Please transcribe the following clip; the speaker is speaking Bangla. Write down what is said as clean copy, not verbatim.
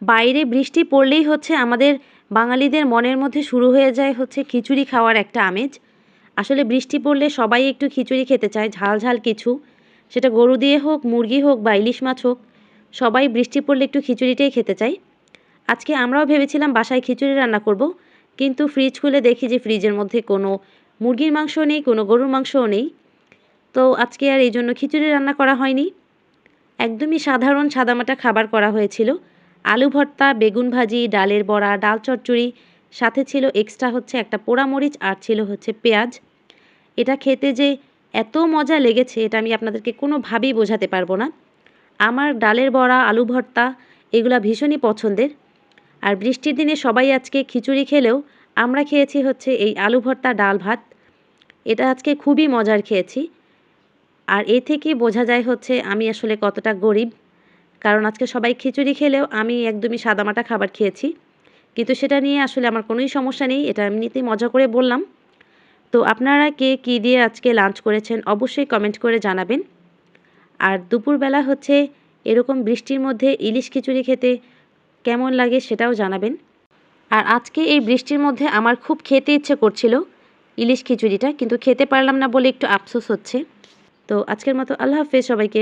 বাইরে বৃষ্টি পড়লেই হচ্ছে আমাদের বাঙালিদের মনের মধ্যে শুরু হয়ে যায় হচ্ছে খিচুড়ি খাওয়ার একটা আমেজ। আসলে বৃষ্টি পড়লে সবাই একটু খিচুড়ি খেতে চায়, ঝাল ঝাল কিছু। সেটা গরু দিয়ে হোক, মুরগি হোক বা ইলিশ মাছ হোক, সবাই বৃষ্টি পড়লে একটু খিচুড়িটাই খেতে চায়। আজকে আমরাও ভেবেছিলাম বাসায় খিচুড়ি রান্না করব, কিন্তু ফ্রিজ খুলে দেখি যে ফ্রিজের মধ্যে কোনো মুরগির মাংসও নেই, কোনো গরুর মাংসও নেই। তো আজকে আর এই জন্য খিচুড়ি রান্না করা হয়নি। একদমই সাধারণ সাদামাটা খাবার করা হয়েছিল। আলু ভর্তা, বেগুন ভাজি, ডালের বড়া, ডাল চচ্চড়ি, সাথে ছিল এক্সট্রা হচ্ছে একটা পোড়া মরিচ আর ছিল হচ্ছে পেঁয়াজ। এটা খেতে যে এত মজা লেগেছে এটা আমি আপনাদেরকে কোনোভাবেই বোঝাতে পারবো না। আমার ডালের বড়া, আলু ভর্তা এগুলা ভীষণই পছন্দের। আর বৃষ্টির দিনে সবাই আজকে খিচুড়ি খেলেও আমরা খেয়েছি হচ্ছে এই আলু ভর্তা, ডাল ভাত। এটা আজকে খুবই মজার খেয়েছি। আর এ থেকেই বোঝা যায় হচ্ছে আমি আসলে কতটা গরিব। কারণ আজকে সবাই খিচুড়ি খেলেও আমি একদমই সাদামাটা খাবার খেয়েছি। কিন্তু সেটা নিয়ে আসলে আমার কোনোই সমস্যা নেই। এটা এমনিতেই মজা করে বললাম। তো আপনারা কে কী দিয়ে আজকে লাঞ্চ করেছেন অবশ্যই কমেন্ট করে জানাবেন। আর দুপুরবেলা হচ্ছে এরকম বৃষ্টির মধ্যে ইলিশ খিচুড়ি খেতে কেমন লাগে সেটাও জানাবেন। আর আজকে এই বৃষ্টির মধ্যে আমার খুব খেতে ইচ্ছে করছিল ইলিশ খিচুড়িটা, কিন্তু খেতে পারলাম না বলে একটু আফসোস হচ্ছে। তো আজকের মতো আল্লাহ হাফেজ সবাইকে।